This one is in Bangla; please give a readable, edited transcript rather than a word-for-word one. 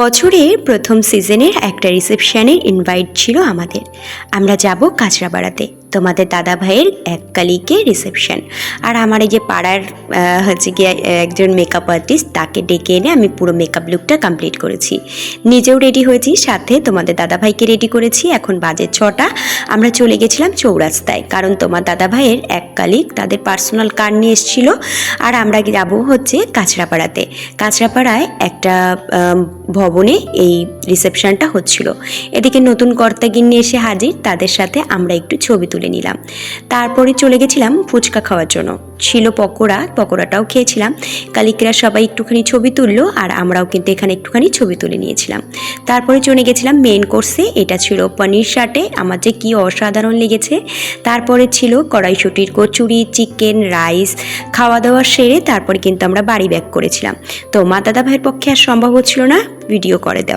বছরের প্রথম সিজনের একটা রিসেপশনের ইনভাইট ছিল আমাদের। আমরা যাব কাঁচরাপাড়াতে, তোমাদের দাদা ভাইয়ের এক কালিকে রিসেপশন। আর আমার এই যে পাড়ার হচ্ছে গিয়ে একজন মেকআপ আর্টিস্ট, তাকে ডেকে এনে আমি পুরো মেকআপ লুকটা কমপ্লিট করেছি। নিজেও রেডি হয়েছি, সাথে তোমাদের দাদা ভাইকে রেডি করেছি। এখন বাজে 6টা। আমরা চলে গেছিলাম চৌরাস্তায়, কারণ তোমার দাদা ভাইয়ের এক কালিক তাদের পার্সোনাল কার নিয়ে এসেছিলো। আর আমরা যাব হচ্ছে কাঁচরাপাড়াতে। কাঁচরাপাড়ায় একটা ভবনে এই রিসেপশনটা হচ্ছিল। এদিকে নতুন কর্তাগিন্নি এসে হাজির, তাদের সাথে আমরা একটু ছবি তুলে নিলাম। তারপরে চলে গেছিলাম ফুচকা খাওয়ার জন্য। ছিল পকোড়াটাও খেয়েছিলাম। কালিকরা সবাই একটুখানি ছবি তুললো, আর আমরাও কিন্তু এখানে একটুখানি ছবি তুলে নিয়েছিলাম। তারপরে চলে গেছিলাম মেন কোর্সে। এটা ছিল পনির সাটে, আমার যে কী অসাধারণ লেগেছে। তারপরে ছিল কড়াইশুঁটির কচুরি, চিকেন, রাইস। খাওয়া দাওয়া সেরে তারপরে কিন্তু আমরা বাড়ি ব্যাক করেছিলাম। তো মা দাদা ভাইয়ের পক্ষে আর সম্ভব হচ্ছিল না ভিডিও করে দেওয়া।